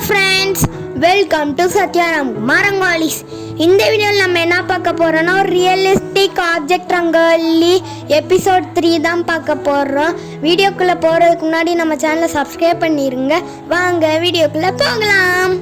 friends, welcome to Rangolies. இந்த வீடியோல நம்ம என்ன பார்க்க போறோம்னா ரியலிஸ்டிக் ஆப்ஜெக்ட் ரங்கோலி எபிசோட் 3 தான் பார்க்க போறோம். வீடியோக்குள்ள போறதுக்கு முன்னாடி நம்ம சேனலை சப்ஸ்கிரைப் பண்ணிருங்க. வாங்க வீடியோக்குள்ள போகலாம்.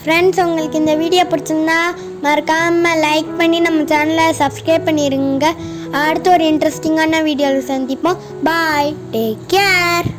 ஃப்ரெண்ட்ஸ், உங்களுக்கு இந்த வீடியோ பிடிச்சிருந்தா மறக்காமல் லைக் பண்ணி நம்ம சேனலை சப்ஸ்கிரைப் பண்ணிடுங்க. அடுத்து ஒரு இன்ட்ரெஸ்டிங்கான வீடியோவில் சந்திப்போம். பாய், டேக் கேர்.